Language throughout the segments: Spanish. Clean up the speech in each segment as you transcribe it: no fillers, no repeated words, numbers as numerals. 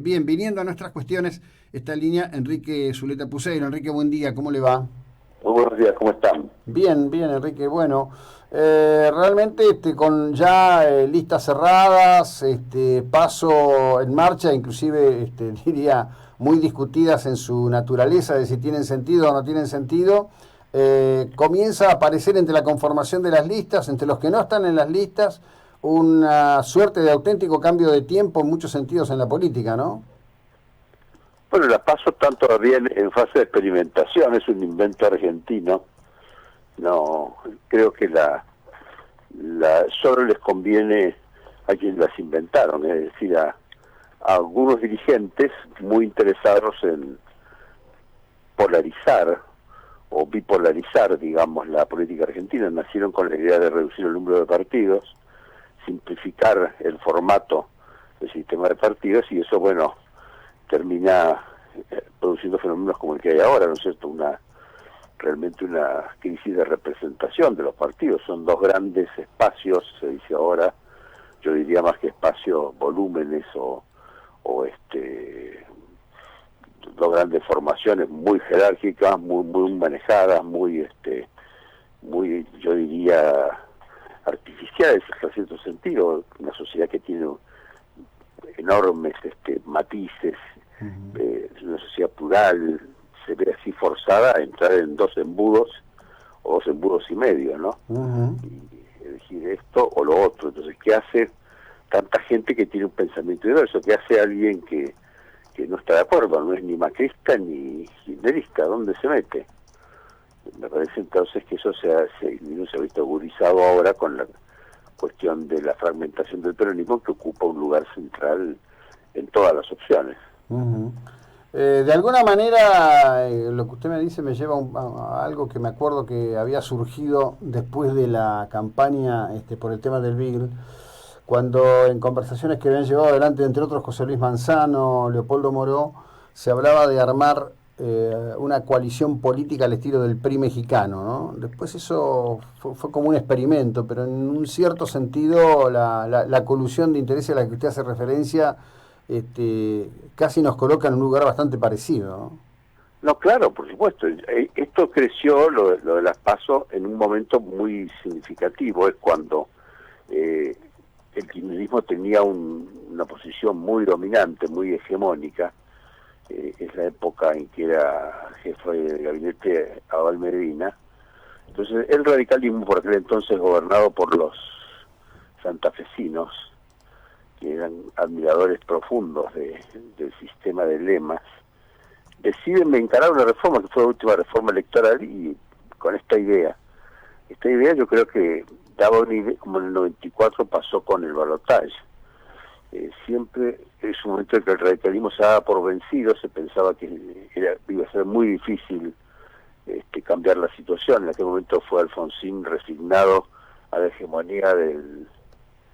Bien, viniendo a nuestras cuestiones, esta línea Enrique Zuleta Puseiro. Enrique, buen día, ¿cómo le va? Muy buenos días, ¿cómo están? Bien, bien, Enrique. Bueno, realmente con ya listas cerradas, paso en marcha, inclusive diría muy discutidas en su naturaleza de si tienen sentido o no tienen sentido, comienza a aparecer entre la conformación de las listas, entre los que no están en las listas, una suerte de auténtico cambio de tiempo en muchos sentidos en la política, ¿no? Bueno, las PASO están todavía en fase de experimentación, es un invento argentino. No, creo que solo les conviene a quienes las inventaron, es decir, a algunos dirigentes muy interesados en polarizar o bipolarizar, digamos, la política argentina. Nacieron con la idea de reducir el número de partidos, simplificar el formato del sistema de partidos, y eso, bueno, termina produciendo fenómenos como el que hay ahora, ¿no es cierto? Realmente una crisis de representación de los partidos. Son dos grandes espacios, se dice ahora, yo diría más que espacios, volúmenes o dos grandes formaciones muy jerárquicas, muy manejadas, muy, yo diría, artificiales hasta cierto sentido. Una sociedad que tiene enormes matices, una sociedad plural, se ve así forzada a entrar en dos embudos o dos embudos y medio, ¿no? Ujú. Y elegir esto o lo otro. Entonces, ¿qué hace tanta gente que tiene un pensamiento diverso? ¿Qué hace alguien que no está de acuerdo? No es ni macrista ni kirchnerista. ¿Dónde se mete? Me parece entonces que eso se ha visto agudizado ahora con la cuestión de la fragmentación del peronismo, que ocupa un lugar central en todas las opciones. Ujú. De alguna manera, lo que usted me dice me lleva a algo que me acuerdo que había surgido después de la campaña por el tema del Beagle, cuando en conversaciones que habían llevado adelante, entre otros José Luis Manzano, Leopoldo Moró, se hablaba de armar una coalición política al estilo del PRI mexicano, ¿no? Después eso fue como un experimento, pero en un cierto sentido la colusión de intereses a la que usted hace referencia casi nos coloca en un lugar bastante parecido, ¿no? No, claro, por supuesto. Esto creció, lo de las PASO, en un momento muy significativo. Es cuando eh, el kirchnerismo tenía una posición muy dominante, muy hegemónica. Es la época en que era jefe de gabinete Abel Medina. Entonces, el radicalismo, por aquel entonces gobernado por los santafesinos, que eran admiradores profundos del sistema de lemas, deciden encarar una reforma que fue la última reforma electoral, y con esta idea. Esta idea yo creo que daba una idea, como en el 94 pasó con el balotaje. Siempre es un momento en que el radicalismo se daba por vencido, se pensaba que iba a ser muy difícil cambiar la situación. En aquel momento fue Alfonsín resignado a la hegemonía del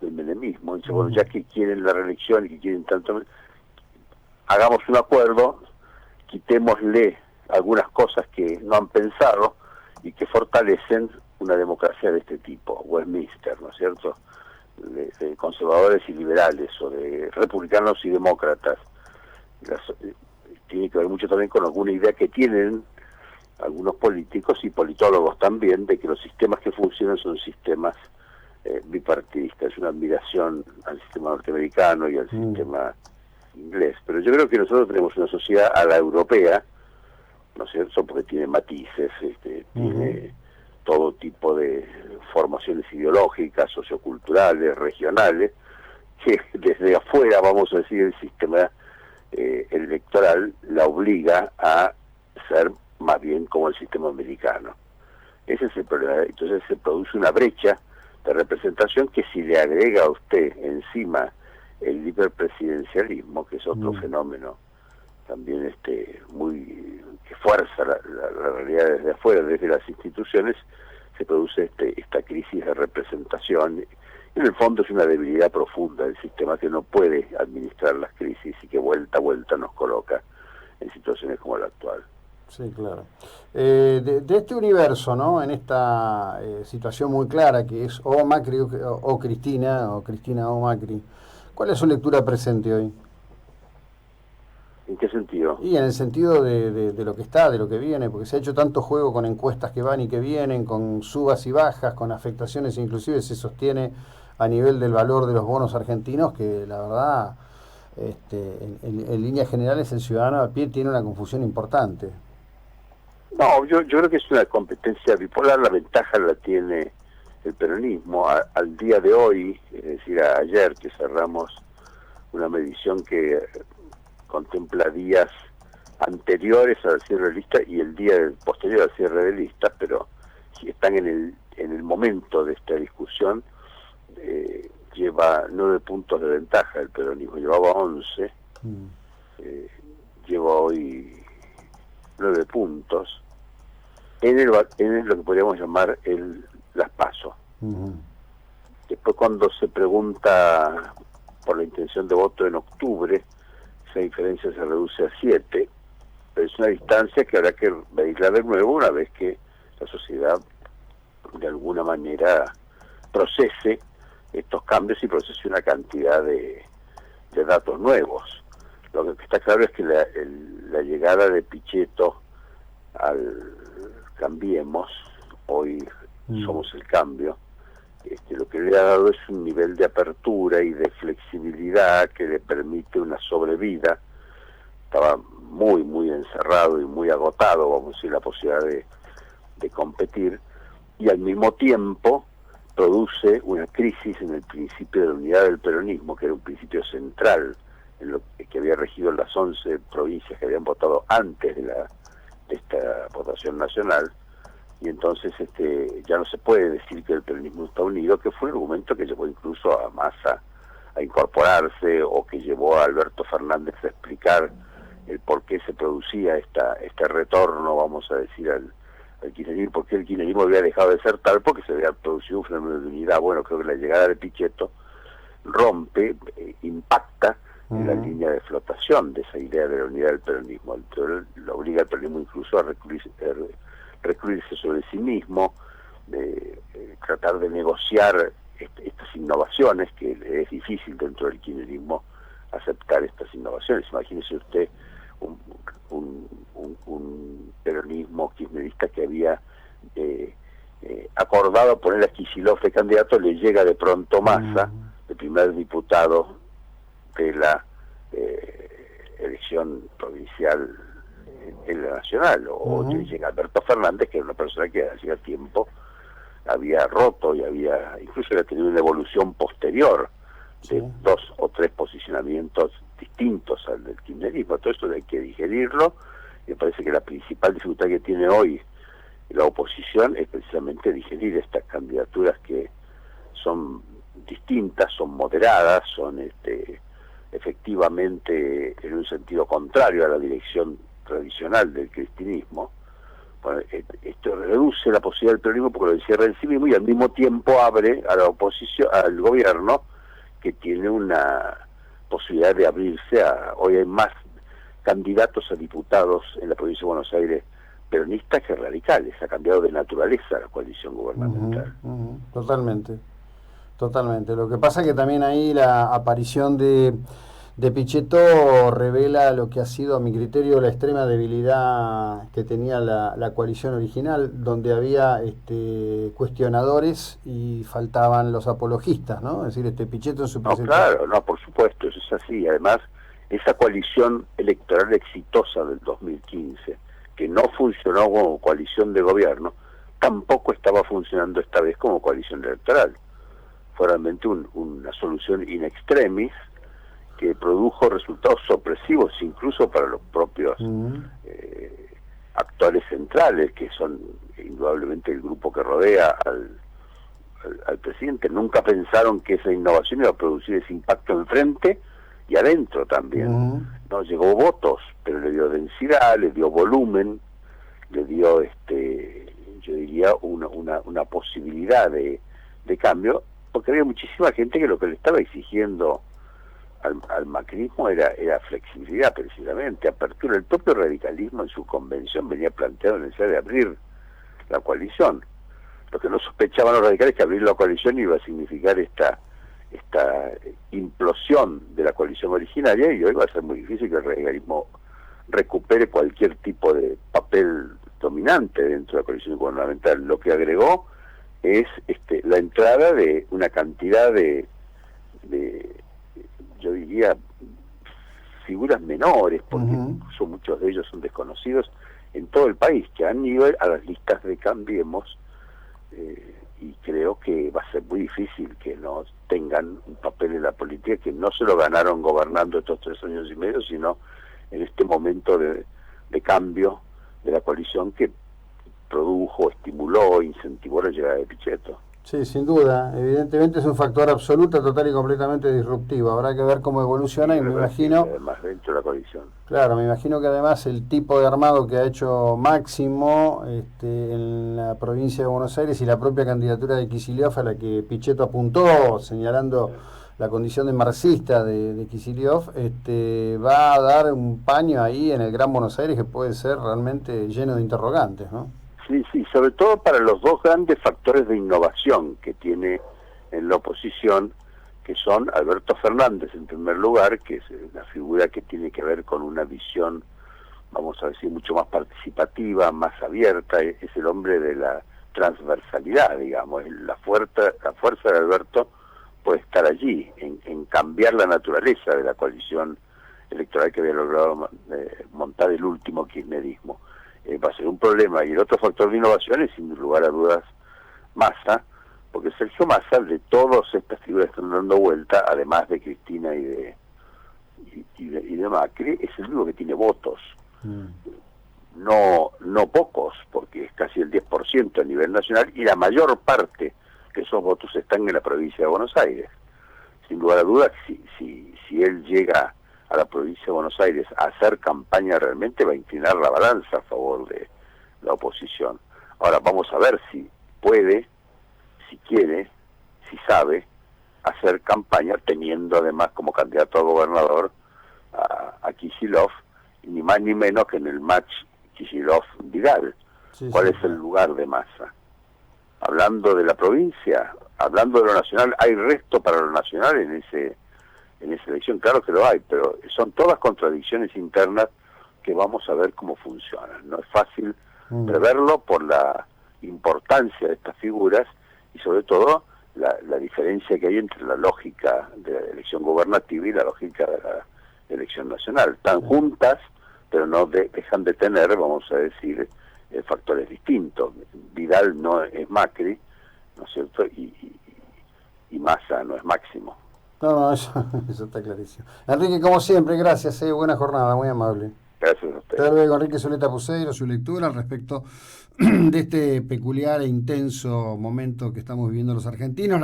menemismo. Dice, bueno, Uh-huh. ya que quieren la reelección y que quieren tanto, hagamos un acuerdo, quitémosle algunas cosas que no han pensado y que fortalecen una democracia de este tipo, Westminster, ¿no es cierto? De conservadores y liberales, o de republicanos y demócratas. Tiene que ver mucho también con alguna idea que tienen algunos políticos y politólogos también, de que los sistemas que funcionan son sistemas bipartidistas. Es una admiración al sistema norteamericano y al Uh-huh. sistema inglés. Pero yo creo que nosotros tenemos una sociedad a la europea, ¿no es cierto? Porque tiene matices, Uh-huh. tiene todo tipo de formaciones ideológicas, socioculturales, regionales, que desde afuera, vamos a decir, el sistema electoral la obliga a ser más bien como el sistema americano. Ese es el problema. Entonces se produce una brecha de representación que, si le agrega a usted encima el hiperpresidencialismo, que es otro Uh-huh. fenómeno también muy que fuerza la realidad desde afuera, desde las instituciones, se produce esta crisis de representación. En el fondo es una debilidad profunda del sistema, que no puede administrar las crisis y que vuelta a vuelta nos coloca en situaciones como la actual. Sí, claro. De este universo, ¿no? En esta situación muy clara que es o Macri o Cristina o Macri, ¿cuál es su lectura presente hoy? ¿En qué sentido? Y en el sentido de lo que está, de lo que viene, porque se ha hecho tanto juego con encuestas que van y que vienen, con subas y bajas, con afectaciones, inclusive se sostiene a nivel del valor de los bonos argentinos, que la verdad, en líneas generales, el ciudadano a pie tiene una confusión importante. No, yo creo que es una competencia bipolar, la ventaja la tiene el peronismo. Al día de hoy, es decir, ayer que cerramos una medición que contempla días anteriores al cierre de lista y el día posterior al cierre de lista, pero si están en el momento de esta discusión, lleva 9 puntos de ventaja el peronismo, llevaba 11, lleva hoy 9 puntos en lo que podríamos llamar las PASO. Después, cuando se pregunta por la intención de voto en octubre, esa diferencia se reduce a 7, pero es una distancia que habrá que medirla de nuevo una vez que la sociedad de alguna manera procese estos cambios y procese una cantidad de datos nuevos. Lo que está claro es que la llegada de Pichetto al Cambiemos, hoy somos el cambio, lo que le ha dado es un nivel de apertura y de flexibilidad que le permite una sobrevida. Estaba muy, muy encerrado y muy agotado, vamos a decir, la posibilidad de competir, y al mismo tiempo produce una crisis en el principio de la unidad del peronismo, que era un principio central en lo que había regido las 11 provincias que habían votado antes de esta votación nacional. Y entonces ya no se puede decir que el peronismo está unido, que fue un argumento que llevó incluso a Massa a incorporarse, o que llevó a Alberto Fernández a explicar el por qué se producía este retorno, vamos a decir, al kirchnerismo, porque el kirchnerismo había dejado de ser tal porque se había producido un fenómeno de unidad. Bueno, creo que la llegada de Pichetto rompe, impacta en la línea de flotación de esa idea de la unidad del peronismo. Lo obliga al peronismo incluso a recluirse sobre sí mismo, tratar de negociar estas innovaciones, que es difícil dentro del kirchnerismo aceptar estas innovaciones. Imagínese usted un peronismo kirchnerista que había acordado poner a Kicillof de candidato, le llega de pronto Massa, el primer diputado de la elección provincial en la nacional, o llega Alberto Fernández, que era una persona que hacía tiempo había roto y incluso había tenido una evolución posterior de 2 o 3 posicionamientos distintos al del kirchnerismo. Todo esto hay que digerirlo, y me parece que la principal dificultad que tiene hoy la oposición es precisamente digerir estas candidaturas que son distintas, son moderadas, son efectivamente en un sentido contrario a la dirección tradicional del cristianismo. Bueno, esto reduce la posibilidad del peronismo porque lo encierra en sí mismo, y al mismo tiempo abre a la oposición, al gobierno, que tiene una posibilidad de abrirse hoy hay más candidatos a diputados en la provincia de Buenos Aires peronistas que radicales. Ha cambiado de naturaleza la coalición gubernamental. Totalmente. Lo que pasa es que también ahí la aparición de Pichetto revela lo que ha sido, a mi criterio, la extrema debilidad que tenía la coalición original, donde había cuestionadores y faltaban los apologistas, ¿no? Es decir, Pichetto en su presentación. Claro, por supuesto, eso es así. Además, esa coalición electoral exitosa del 2015, que no funcionó como coalición de gobierno, tampoco estaba funcionando esta vez como coalición electoral. Fue realmente una solución in extremis, que produjo resultados sorpresivos incluso para los propios actores centrales, que son indudablemente el grupo que rodea al presidente. Nunca pensaron que esa innovación iba a producir ese impacto enfrente y adentro también. No llegó votos, pero le dio densidad, le dio volumen, le dio yo diría una posibilidad de cambio, porque había muchísima gente que lo que le estaba exigiendo al macrismo era flexibilidad, precisamente, apertura. El propio radicalismo en su convención venía planteando la necesidad de abrir la coalición. Lo que no sospechaban los radicales es que abrir la coalición iba a significar esta esta implosión de la coalición originaria, y hoy va a ser muy difícil que el radicalismo recupere cualquier tipo de papel dominante dentro de la coalición gubernamental. Lo que agregó es la entrada de una cantidad de yo diría, figuras menores, porque incluso muchos de ellos son desconocidos en todo el país, que han ido a las listas de Cambiemos, y creo que va a ser muy difícil que no tengan un papel en la política, que no se lo ganaron gobernando estos 3 años y medio, sino en este momento de cambio de la coalición que produjo, estimuló, incentivó la llegada de Pichetto. Sí, sin duda. Evidentemente es un factor absoluto, total y completamente disruptivo. Habrá que ver cómo evoluciona y me imagino... Además, dentro de la coalición. Claro, me imagino que además el tipo de armado que ha hecho Máximo en la provincia de Buenos Aires y la propia candidatura de Kicillof a la que Pichetto apuntó, señalando la condición de marxista de Kicillof, va a dar un paño ahí en el Gran Buenos Aires que puede ser realmente lleno de interrogantes, ¿no? Sí, sobre todo para los 2 grandes factores de innovación que tiene en la oposición, que son Alberto Fernández en primer lugar, que es una figura que tiene que ver con una visión, vamos a decir, mucho más participativa, más abierta, es el hombre de la transversalidad, digamos, la fuerza de Alberto puede estar allí, en cambiar la naturaleza de la coalición electoral que había logrado montar el último kirchnerismo. Va a ser un problema. Y el otro factor de innovación es, sin lugar a dudas, Massa, porque Sergio Massa, de todas estas figuras que están dando vuelta, además de Cristina y de Macri, es el único que tiene votos. No pocos, porque es casi el 10% a nivel nacional, y la mayor parte de esos votos están en la provincia de Buenos Aires. Sin lugar a dudas, si él llega a la provincia de Buenos Aires a hacer campaña, realmente va a inclinar la balanza a favor de la oposición. Ahora vamos a ver si puede, si quiere, si sabe hacer campaña teniendo además como candidato a gobernador a Kicillof, ni más ni menos que en el match Kicillof-Vidal. ¿Cuál es el lugar de Massa? Hablando de la provincia, hablando de lo nacional, ¿hay resto para lo nacional en esa elección? Claro que lo hay, pero son todas contradicciones internas que vamos a ver cómo funcionan. No es fácil preverlo por la importancia de estas figuras y sobre todo la diferencia que hay entre la lógica de la elección gubernativa y la lógica de la elección nacional. Están juntas, pero no dejan de tener, vamos a decir, factores distintos. Vidal no es Macri, ¿no es cierto? Y Massa no es Máximo. No, eso está clarísimo. Enrique, como siempre, gracias, buena jornada, muy amable. Gracias a usted. Hasta luego, Enrique Zuleta Puceiro, su lectura al respecto de este peculiar e intenso momento que estamos viviendo los argentinos.